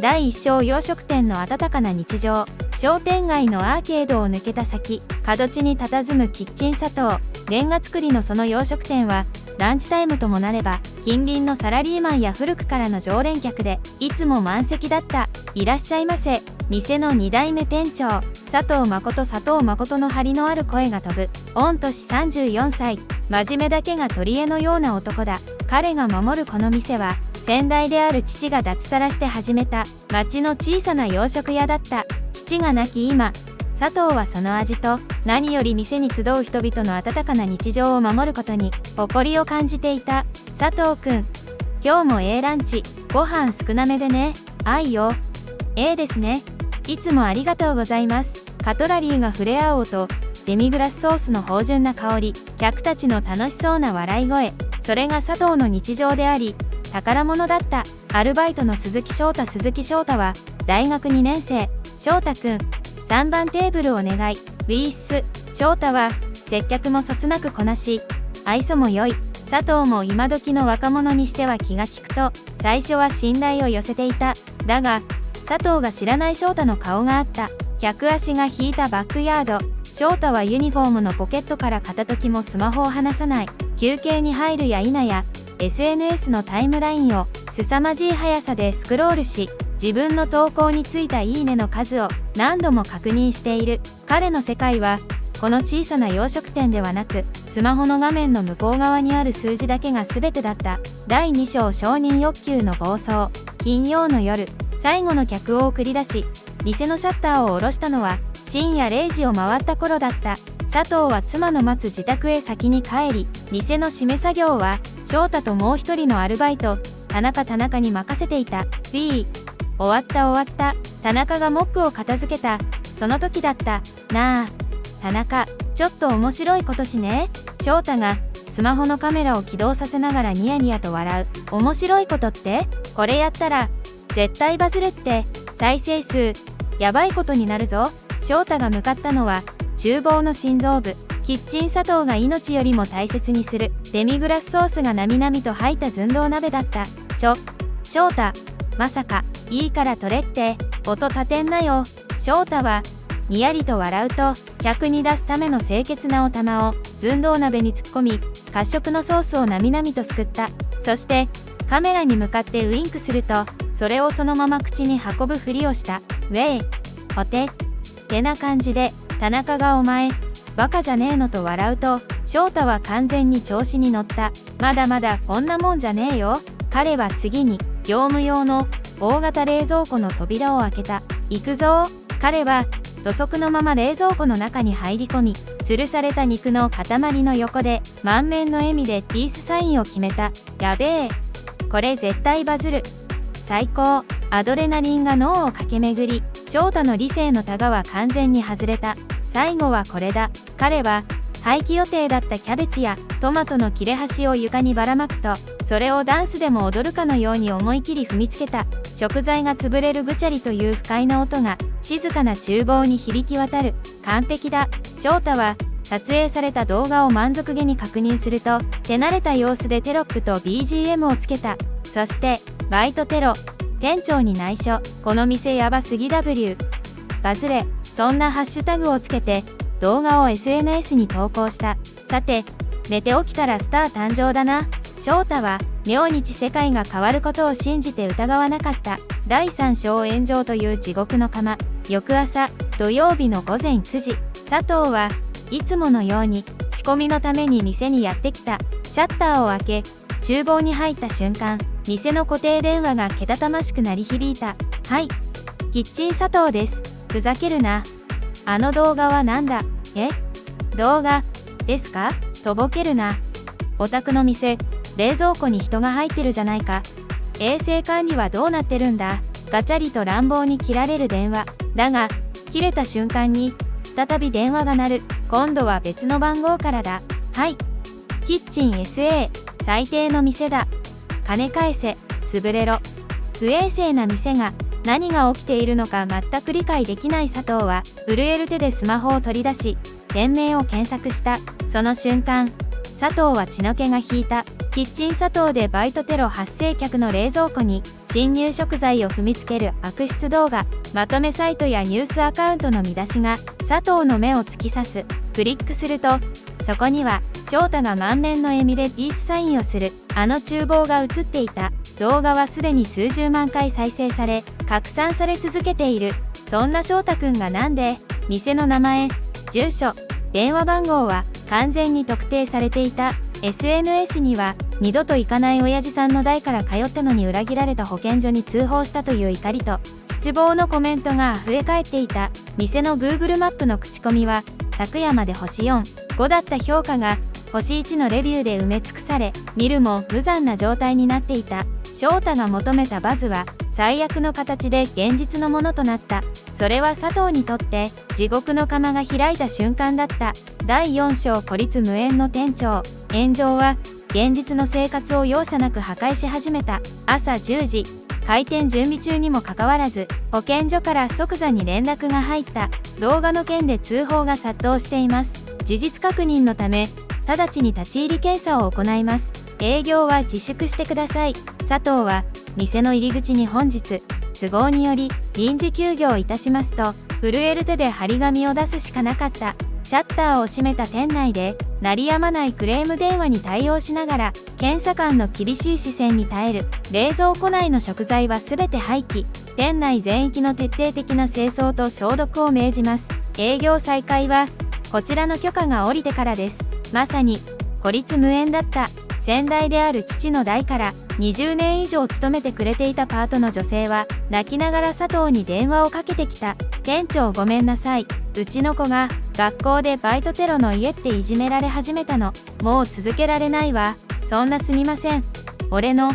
第一章洋食店の温かな日常。商店街のアーケードを抜けた先、角地に佇むキッチン佐藤。レンガ造りのその洋食店は、ランチタイムともなれば、近隣のサラリーマンや古くからの常連客で、いつも満席だった。いらっしゃいませ。店の2代目店長、佐藤誠の張りのある声が飛ぶ。御年34歳。真面目だけが取り柄のような男だ。彼が守るこの店は、先代である父が脱サラして始めた町の小さな洋食屋だった。父が亡き今、佐藤はその味と何より店に集う人々の温かな日常を守ることに誇りを感じていた。佐藤くん、今日もランチ、ご飯少なめでね。愛よ。ですね。いつもありがとうございます。カトラリーが触れ合おうと、デミグラスソースの芳醇な香り、客たちの楽しそうな笑い声、それが佐藤の日常であり、宝物だった。アルバイトの鈴木翔太は大学2年生。翔太くん、3番テーブルお願い。ウィース。翔太は接客もそつなくこなし、愛想も良い。佐藤も今時の若者にしては気が利くと最初は信頼を寄せていた。だが佐藤が知らない翔太の顔があった。客足が引いたバックヤード。翔太はユニフォームのポケットから片時もスマホを離さない。休憩に入るや否や SNS のタイムラインを凄まじい速さでスクロールし、自分の投稿についたいいねの数を何度も確認している。彼の世界はこの小さな洋食店ではなく、スマホの画面の向こう側にある数字だけが全てだった。第2章承認欲求の暴走。金曜の夜、最後の客を送り出し、店のシャッターを下ろしたのは深夜0時を回った頃だった。佐藤は妻の待つ自宅へ先に帰り、店の締め作業は翔太ともう一人のアルバイト、田中に任せていた。終わった。田中がモップを片付けた。その時だった。なあ、田中、ちょっと面白いことしね。翔太がスマホのカメラを起動させながらニヤニヤと笑う。面白いことって？これやったら絶対バズるって。再生数やばいことになるぞ。翔太が向かったのは厨房の心臓部。キッチン佐藤が命よりも大切にするデミグラスソースがなみなみと入った寸胴鍋だった。翔太、まさか、いいから取れって、音立てんなよ。翔太はにやりと笑うと、客に出すための清潔なお玉を寸胴鍋に突っ込み、褐色のソースをなみなみとすくった。そしてカメラに向かってウインクすると、それをそのまま口に運ぶふりをした。ウェイ、お手ってな感じで、田中がお前バカじゃねえのと笑うと、翔太は完全に調子に乗った。まだまだこんなもんじゃねえよ。彼は次に業務用の大型冷蔵庫の扉を開けた。行くぞ。彼は土足のまま冷蔵庫の中に入り込み、吊るされた肉の塊の横で満面の笑みでピースサインを決めた。やべえ、これ絶対バズる。最高。アドレナリンが脳を駆け巡り、翔太の理性のタガは完全に外れた。最後はこれだ。彼は廃棄予定だったキャベツやトマトの切れ端を床にばらまくと、それをダンスでも踊るかのように思い切り踏みつけた。食材が潰れるぐちゃりという不快な音が静かな厨房に響き渡る。完璧だ。翔太は撮影された動画を満足げに確認すると、手慣れた様子でテロップと BGM をつけた。そしてバイトテロ。店長に内緒。この店やばすぎ W。バズれ。そんなハッシュタグをつけて動画を SNS に投稿した。さて、寝て起きたらスター誕生だな。翔太は明日世界が変わることを信じて疑わなかった。第3章炎上という地獄の釜。翌朝、土曜日の午前9時、佐藤はいつものように仕込みのために店にやってきた。シャッターを開け、厨房に入った瞬間、店の固定電話がけたたましく鳴り響いた。はい、キッチン佐藤です。ふざけるな。あの動画はなんだ？動画ですか？とぼけるな。お宅の店、冷蔵庫に人が入ってるじゃないか。衛生管理はどうなってるんだ？ガチャリと乱暴に切られる電話。だが、切れた瞬間に、再び電話が鳴る。今度は別の番号からだ。はい。キッチン SA、最低の店だ。金返せ、潰れろ。不衛生な店が、何が起きているのか全く理解できない佐藤は、震える手でスマホを取り出し、店名を検索した。その瞬間、佐藤は血の気が引いた。キッチン佐藤でバイトテロ発生。客の冷蔵庫に侵入食材を踏みつける悪質動画。まとめサイトやニュースアカウントの見出しが佐藤の目を突き刺す。クリックするとそこには翔太が満面の笑みでピースサインをするあの厨房が映っていた。動画はすでに数十万回再生され拡散され続けている。そんな翔太くんがなんで店の名前、住所、電話番号は完全に特定されていた。 SNS には二度と行かない親父さんの代から通ったのに裏切られた保健所に通報したという怒りと失望のコメントが溢れ返っていた。店の Google マップの口コミは昨夜まで星4、5だった評価が星1のレビューで埋め尽くされ、見るも無残な状態になっていた。翔太が求めたバズは最悪の形で現実のものとなった。それは佐藤にとって地獄の釜が開いた瞬間だった。第4章孤立無縁の店長。炎上は現実の生活を容赦なく破壊し始めた。朝10時開店準備中にもかかわらず保健所から即座に連絡が入った。動画の件で通報が殺到しています。事実確認のため直ちに立ち入り検査を行います。営業は自粛してください。佐藤は店の入り口に本日都合により臨時休業いたしますと震える手で張り紙を出すしかなかった。シャッターを閉めた店内で鳴りやまないクレーム電話に対応しながら検査官の厳しい視線に耐える。冷蔵庫内の食材はすべて廃棄。店内全域の徹底的な清掃と消毒を命じます。営業再開はこちらの許可が下りてからです。まさに孤立無縁だった。先代である父の代から20年以上勤めてくれていたパートの女性は泣きながら佐藤に電話をかけてきた。店長ごめんなさい。うちの子が学校でバイトテロの家っていじめられ始めたの。もう続けられないわ。そんなすみません。俺の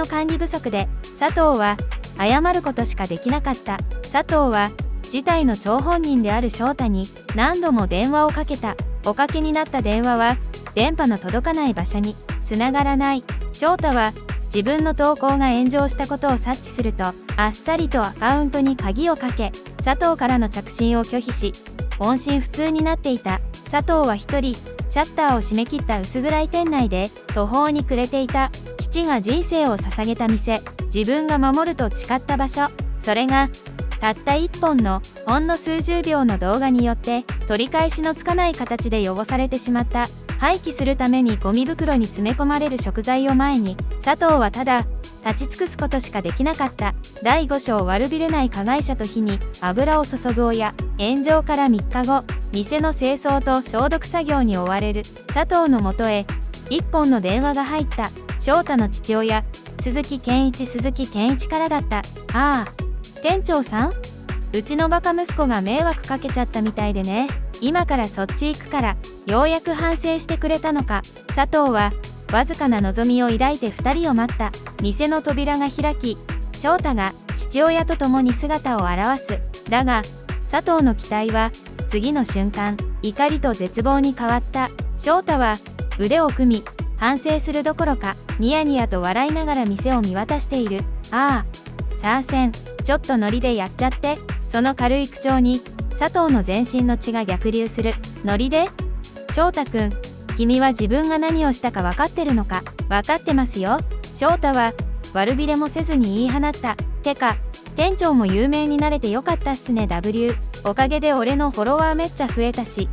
管理不足で。佐藤は謝ることしかできなかった。佐藤は事態の張本人である翔太に何度も電話をかけた。おかけになった電話は電波の届かない場所に繋がらない。翔太は自分の投稿が炎上したことを察知するとあっさりとアカウントに鍵をかけ佐藤からの着信を拒否し音信不通になっていた。佐藤は一人シャッターを閉め切った薄暗い店内で途方に暮れていた。父が人生を捧げた店、自分が守ると誓った場所、それがたった一本のほんの数十秒の動画によって取り返しのつかない形で汚されてしまった。廃棄するためにゴミ袋に詰め込まれる食材を前に佐藤はただ立ち尽くすことしかできなかった。第5章悪びれない加害者と火に油を注ぐ親。炎上から3日後、店の清掃と消毒作業に追われる佐藤のもとへ一本の電話が入った。翔太の父親鈴木健一からだった。ああ、店長さん、うちのバカ息子が迷惑かけちゃったみたいでね。今からそっち行くから。ようやく反省してくれたのか。佐藤はわずかな望みを抱いて2人を待った。店の扉が開き翔太が父親と共に姿を現す。だが佐藤の期待は次の瞬間怒りと絶望に変わった。翔太は腕を組み反省するどころかニヤニヤと笑いながら店を見渡している。ああ、さあせん、ちょっとノリでやっちゃって。その軽い口調に佐藤の全身の血が逆流する。ノリで？翔太くん、君は自分が何をしたか分かってるのか？分かってますよ。翔太は悪びれもせずに言い放った。てか、店長も有名になれてよかったっすね W。おかげで俺のフォロワーめっちゃ増えたし。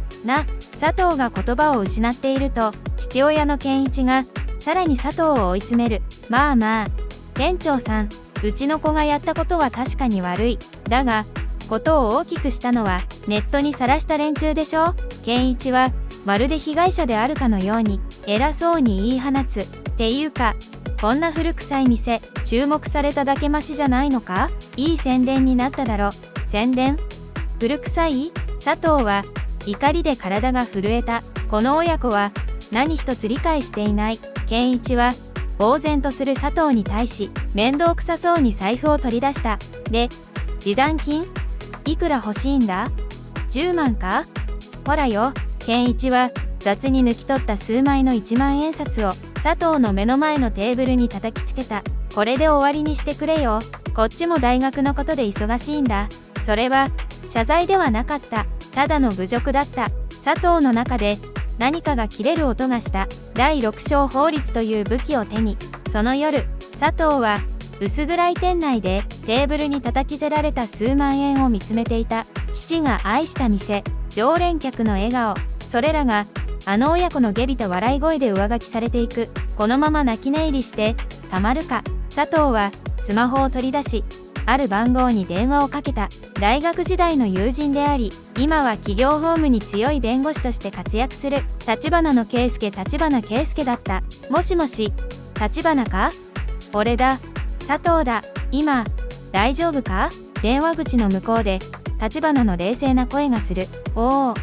佐藤が言葉を失っていると、父親の健一がさらに佐藤を追い詰める。まあ、店長さん、うちの子がやったことは確かに悪い。だが、ことを大きくしたのはネットに晒した連中でしょ。健一はまるで被害者であるかのように偉そうに言い放つ。っていうか、こんな古臭い店注目されただけマシじゃないのか？いい宣伝になっただろ。宣伝？古臭い？佐藤は怒りで体が震えた。この親子は何一つ理解していない。健一は呆然とする佐藤に対し面倒くさそうに財布を取り出した。で、示談金？いくら欲しいんだ？10万か？ほらよ。健一は雑に抜き取った数枚の1万円札を佐藤の目の前のテーブルに叩きつけた。これで終わりにしてくれよ。こっちも大学のことで忙しいんだ。それは謝罪ではなかった。ただの侮辱だった。佐藤の中で何かが切れる音がした。第6章法律という武器を手に、その夜、佐藤は薄暗い店内でテーブルに叩きつけられた数万円を見つめていた。父が愛した店、常連客の笑顔、それらがあの親子の下びた笑い声で上書きされていく。このまま泣き寝入りしてたまるか。佐藤はスマホを取り出し、ある番号に電話をかけた。大学時代の友人であり、今は企業法務に強い弁護士として活躍する立花圭介だった。もしもし、立花か？俺だ、佐藤だ。今大丈夫か？電話口の向こうで立花の冷静な声がする。おお、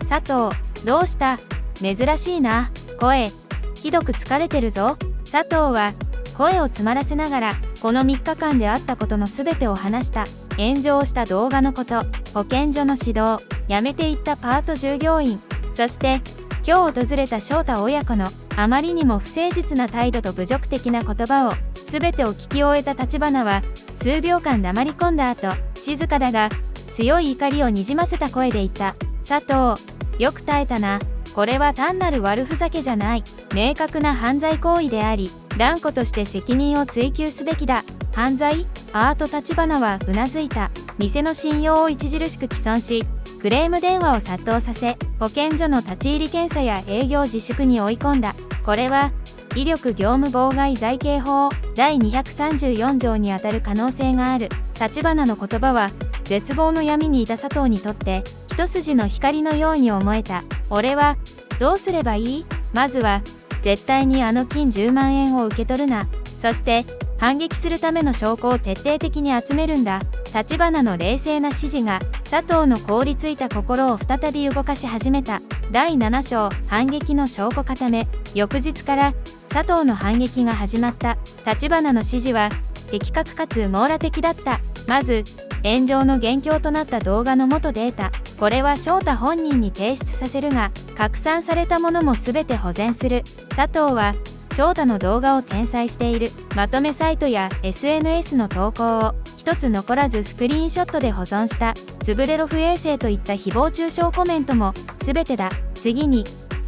佐藤、どうした？珍しいな、声。ひどく疲れてるぞ。佐藤は声を詰まらせながら、この3日間であったことのすべてを話した。炎上した動画のこと、保健所の指導、辞めていったパート従業員、そして今日訪れた翔太親子のあまりにも不誠実な態度と侮辱的な言葉を、すべてを聞き終えた立花は数秒間黙り込んだ後、静かだが強い怒りをにじませた声で言った。佐藤、よく耐えたな。これは単なる悪ふざけじゃない。明確な犯罪行為であり、断固として責任を追及すべきだ。犯罪？立花はうなずいた。店の信用を著しく毀損し、クレーム電話を殺到させ、保健所の立ち入り検査や営業自粛に追い込んだ。これは威力業務妨害罪刑法第234条にあたる可能性がある。立花の言葉は絶望の闇にいた佐藤にとって一筋の光のように思えた。俺はどうすればいい？まずは絶対にあの金10万円を受け取るな。そして反撃するための証拠を徹底的に集めるんだ。立花の冷静な指示が佐藤の凍りついた心を再び動かし始めた。第7章反撃の証拠固め。翌日から佐藤の反撃が始まった。立花の指示は的確かつ網羅的だった。まず炎上の元凶となった動画の元データ、これは翔太本人に提出させるが、拡散されたものも全て保全する。佐藤は翔太の動画を転載しているまとめサイトや SNS の投稿を一つ残らずスクリーンショットで保存した。つぶれろ不衛生といった誹謗中傷コメントも全てだ。次に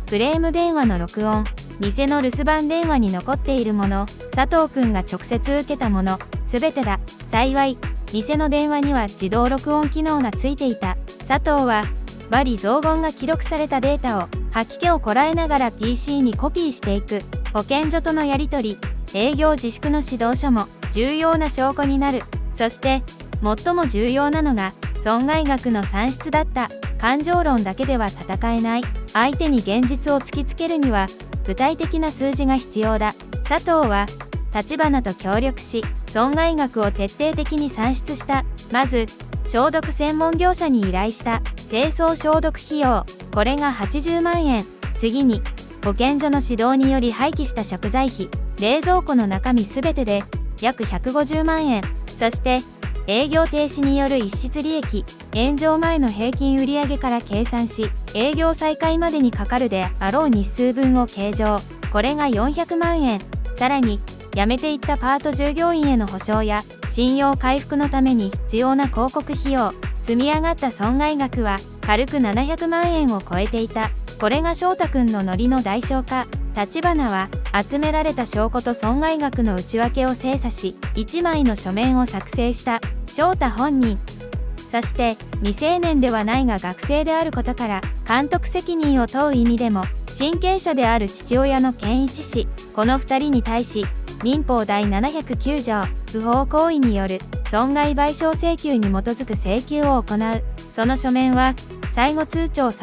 クレーム電話の録音、店の留守番電話に残っているもの、佐藤くんが直接受けたもの、全てだ。幸い店の電話には自動録音機能がついていた。佐藤は罵詈雑言が記録されたデータを吐き気をこらえながら PC にコピーしていく。保健所とのやり取り、営業自粛の指導書も重要な証拠になる。そして最も重要なのが損害額の算出だった。感情論だけでは戦えない。相手に現実を突きつけるには具体的な数字が必要だ。佐藤は立花と協力し、損害額を徹底的に算出した。まず消毒専門業者に依頼した清掃消毒費用、これが80万円。次に保健所の指導により廃棄した食材費、冷蔵庫の中身すべてで約150万円。そして営業停止による逸失利益、炎上前の平均売上から計算し、営業再開までにかかるであろう日数分を計上、これが400万円。さらに辞めていったパート従業員への補償や信用回復のために必要な広告費用、積み上がった損害額は軽く700万円を超えていた。これが翔太くんのノリの代償か。立花は集められた証拠と損害額の内訳を精査し、1枚の書面を作成した。翔太本人、そして未成年ではないが学生であることから監督責任を問う意味でも親権者である父親の健一氏、この2人に対し民法第709条不法行為による損害賠償請求に基づく請求を行う。その書面は最後通帳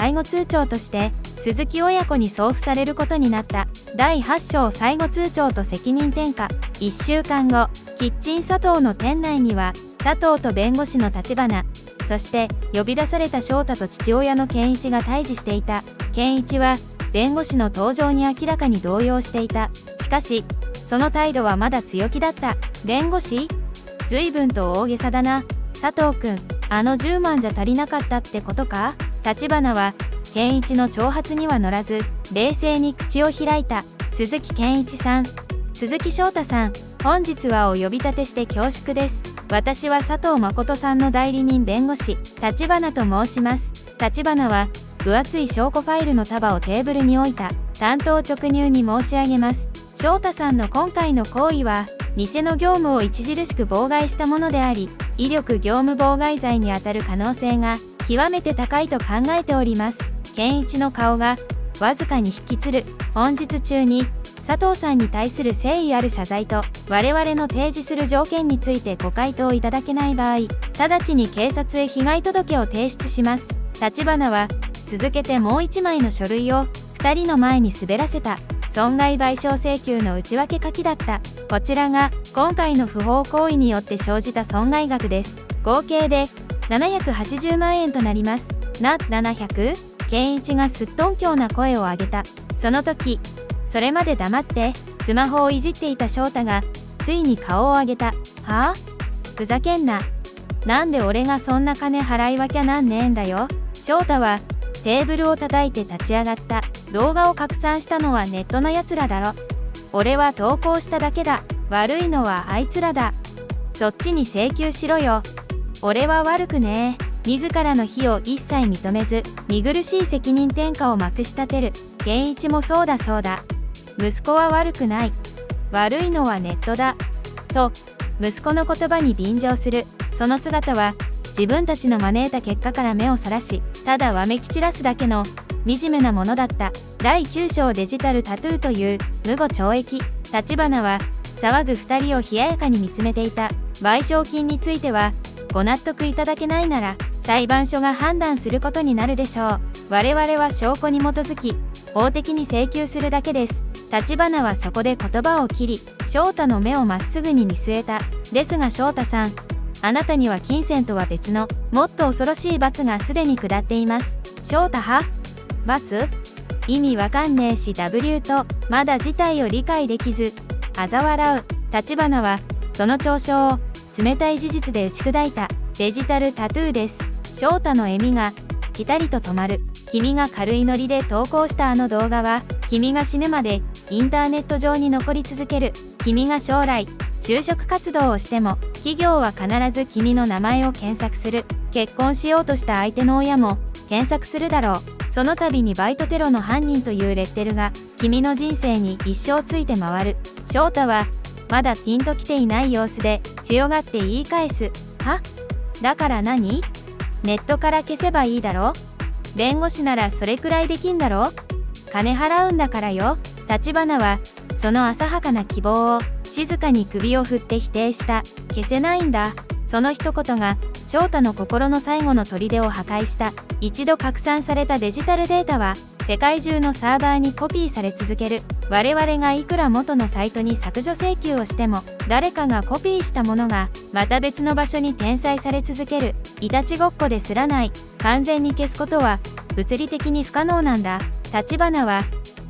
として鈴木親子に送付されることになった。第8章最後通帳と責任転嫁。1週間後、キッチン佐藤の店内には佐藤と弁護士の立花、そして呼び出された翔太と父親の健一が対峙していた。健一は弁護士の登場に明らかに動揺していた。しかしその態度はまだ強気だった。弁護士？随分と大げさだな。佐藤くん、あの10万じゃ足りなかったってことか？立花は健一の挑発には乗らず冷静に口を開いた。鈴木健一さん、鈴木翔太さん、本日はお呼び立てして恐縮です。私は佐藤誠さんの代理人弁護士立花と申します。立花は分厚い証拠ファイルの束をテーブルに置いた。単刀直入に申し上げます。翔太さんの今回の行為は、店の業務を著しく妨害したものであり、威力業務妨害罪にあたる可能性が極めて高いと考えております。健一の顔がわずかに引きつる。本日中に佐藤さんに対する誠意ある謝罪と我々の提示する条件についてご回答いただけない場合、直ちに警察へ被害届を提出します。立花は続けてもう一枚の書類を2人の前に滑らせた。損害賠償請求の内訳書きだった。こちらが今回の不法行為によって生じた損害額です。合計で780万円となります。700？ 健一がすっとんきょうな声を上げた。その時、それまで黙ってスマホをいじっていた翔太がついに顔を上げた。はぁ？ふざけんな。なんで俺がそんな金払いわきゃなんねえんだよ。翔太はテーブルを叩いて立ち上がった。動画を拡散したのはネットのやつらだろ。俺は投稿しただけだ。悪いのはあいつらだ。そっちに請求しろよ。俺は悪くねえ。自らの非を一切認めず、見苦しい責任転嫁をまくし立てる。健一もそうだそうだ。息子は悪くない。悪いのはネットだ。と、息子の言葉に便乗する。その姿は、自分たちの招いた結果から目をそらし、ただわめき散らすだけの惨めなものだった。第9章デジタルタトゥーという無後懲役。立花は騒ぐ2人を冷ややかに見つめていた。賠償金についてはご納得いただけないなら裁判所が判断することになるでしょう。我々は証拠に基づき法的に請求するだけです。立花はそこで言葉を切り、翔太の目をまっすぐに見据えた。ですが翔太さん、あなたには金銭とは別のもっと恐ろしい罰がすでに下っています。翔太は？罰？意味わかんねえし W とまだ事態を理解できず嘲笑う。立花はその嘲笑を冷たい事実で打ち砕いた。デジタルタトゥーです。翔太の笑みがピタリと止まる。君が軽いノリで投稿したあの動画は君が死ぬまでインターネット上に残り続ける。君が将来就職活動をしても企業は必ず君の名前を検索する。結婚しようとした相手の親も検索するだろう。その度にバイトテロの犯人というレッテルが君の人生に一生ついて回る。翔太はまだピンときていない様子で強がって言い返す。は？だから何？ネットから消せばいいだろ？弁護士ならそれくらいできんだろ？金払うんだからよ。立花はその浅はかな希望を静かに首を振って否定した。消せないんだ。その一言が翔太の心の最後の砦を破壊した。一度拡散されたデジタルデータは世界中のサーバーにコピーされ続ける。我々がいくら元のサイトに削除請求をしても誰かがコピーしたものがまた別の場所に転載され続ける。いたちごっこですらない。完全に消すことは物理的に不可能なんだ。立花は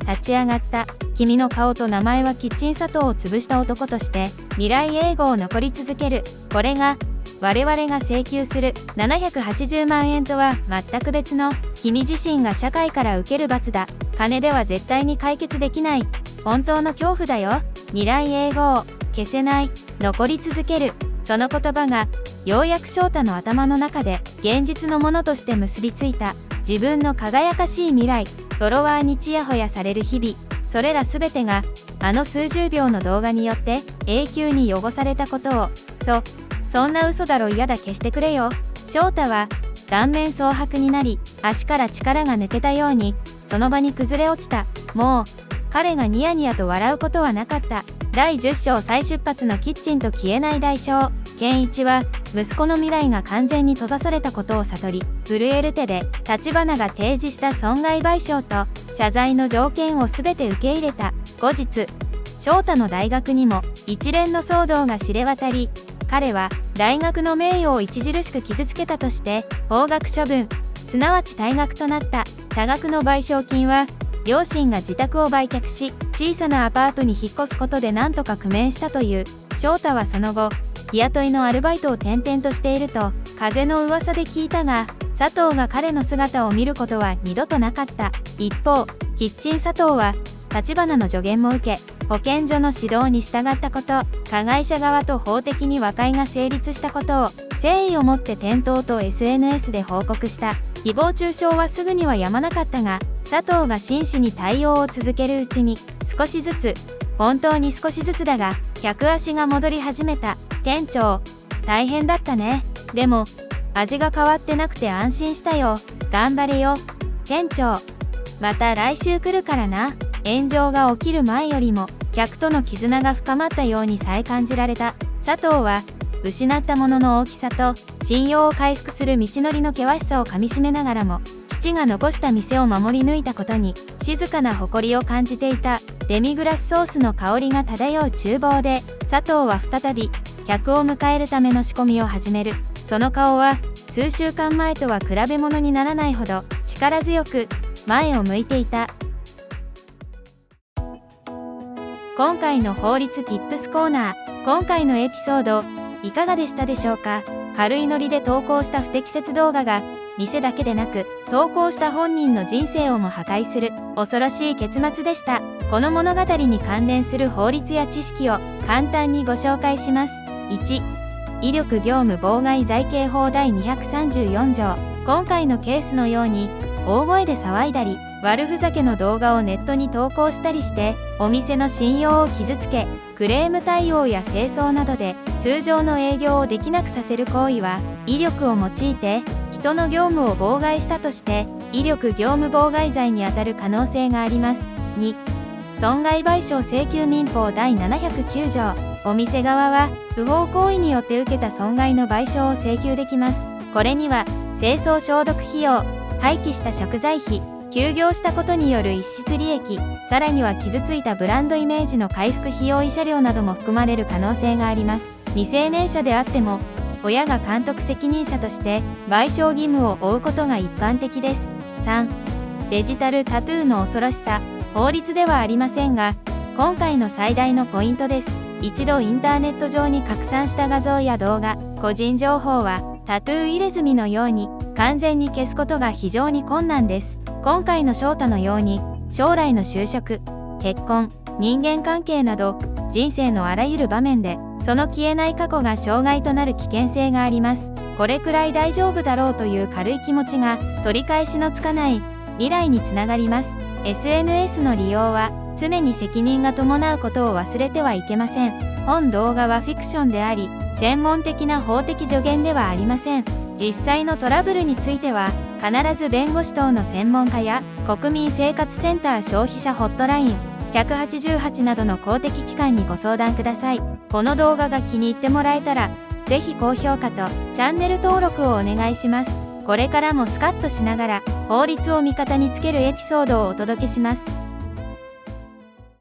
立ち上がった。君の顔と名前はキッチン砂糖を潰した男として未来永劫残り続ける。これが我々が請求する780万円とは全く別の君自身が社会から受ける罰だ。金では絶対に解決できない本当の恐怖だよ。未来永劫消せない残り続ける。その言葉がようやく翔太の頭の中で現実のものとして結びついた。自分の輝かしい未来、フォロワーにちやほやされる日々、それらすべてがあの数十秒の動画によって永久に汚されたことを。そんな嘘だろ。嫌だ、消してくれよ。翔太は顔面蒼白になり足から力が抜けたようにその場に崩れ落ちた。もう彼がニヤニヤと笑うことはなかった。第10章再出発のキッチンと消えない代償。健一は息子の未来が完全に閉ざされたことを悟り、震える手で立花が提示した損害賠償と謝罪の条件を全て受け入れた。後日、翔太の大学にも一連の騒動が知れ渡り、彼は大学の名誉を著しく傷つけたとして法学処分、すなわち退学となった。多額の賠償金は両親が自宅を売却し小さなアパートに引っ越すことで何とか工面したという。翔太はその後日雇いのアルバイトを転々としていると風の噂で聞いたが、佐藤が彼の姿を見ることは二度となかった。一方、キッチン佐藤は立花の助言も受け保健所の指導に従ったこと、加害者側と法的に和解が成立したことを誠意をもって店頭と SNS で報告した。誹謗中傷はすぐにはやまなかったが、佐藤が真摯に対応を続けるうちに、少しずつ、本当に少しずつだが、客足が戻り始めた。店長、大変だったね。でも、味が変わってなくて安心したよ。頑張れよ。店長、また来週来るからな。炎上が起きる前よりも、客との絆が深まったようにさえ感じられた。佐藤は、失ったものの大きさと、信用を回復する道のりの険しさをかみしめながらも、父が残した店を守り抜いたことに、静かな誇りを感じていた。デミグラスソースの香りが漂う厨房で、佐藤は再び、客を迎えるための仕込みを始める。その顔は、数週間前とは比べ物にならないほど、力強く、前を向いていた。今回の法律 Tips コーナー。今回のエピソード、いかがでしたでしょうか。軽いノリで投稿した不適切動画が、店だけでなく、投稿した本人の人生をも破壊する、恐ろしい結末でした。この物語に関連する法律や知識を簡単にご紹介します。1、威力業務妨害罪刑法第234条。今回のケースのように、大声で騒いだり、悪ふざけの動画をネットに投稿したりして、お店の信用を傷つけ、クレーム対応や清掃などで通常の営業をできなくさせる行為は、威力を用いて人の業務を妨害したとして、威力業務妨害罪にあたる可能性があります。2、損害賠償請求民法第709条。お店側は、不法行為によって受けた損害の賠償を請求できます。これには、清掃消毒費用、廃棄した食材費、休業したことによる逸失利益、さらには傷ついたブランドイメージの回復費用慰謝料なども含まれる可能性があります。未成年者であっても、親が監督責任者として賠償義務を負うことが一般的です。3、デジタルタトゥーの恐ろしさ。法律ではありませんが、今回の最大のポイントです。一度インターネット上に拡散した画像や動画、個人情報はタトゥー入れ墨のように完全に消すことが非常に困難です。今回の翔太のように、将来の就職、結婚、人間関係など、人生のあらゆる場面で、その消えない過去が障害となる危険性があります。これくらい大丈夫だろうという軽い気持ちが、取り返しのつかない未来につながります。SNS の利用は、常に責任が伴うことを忘れてはいけません。本動画はフィクションであり、専門的な法的助言ではありません。実際のトラブルについては、必ず弁護士等の専門家や国民生活センター消費者ホットライン188などの公的機関にご相談ください。この動画が気に入ってもらえたら、ぜひ高評価とチャンネル登録をお願いします。これからもスカッとしながら法律を味方につけるエピソードをお届けします。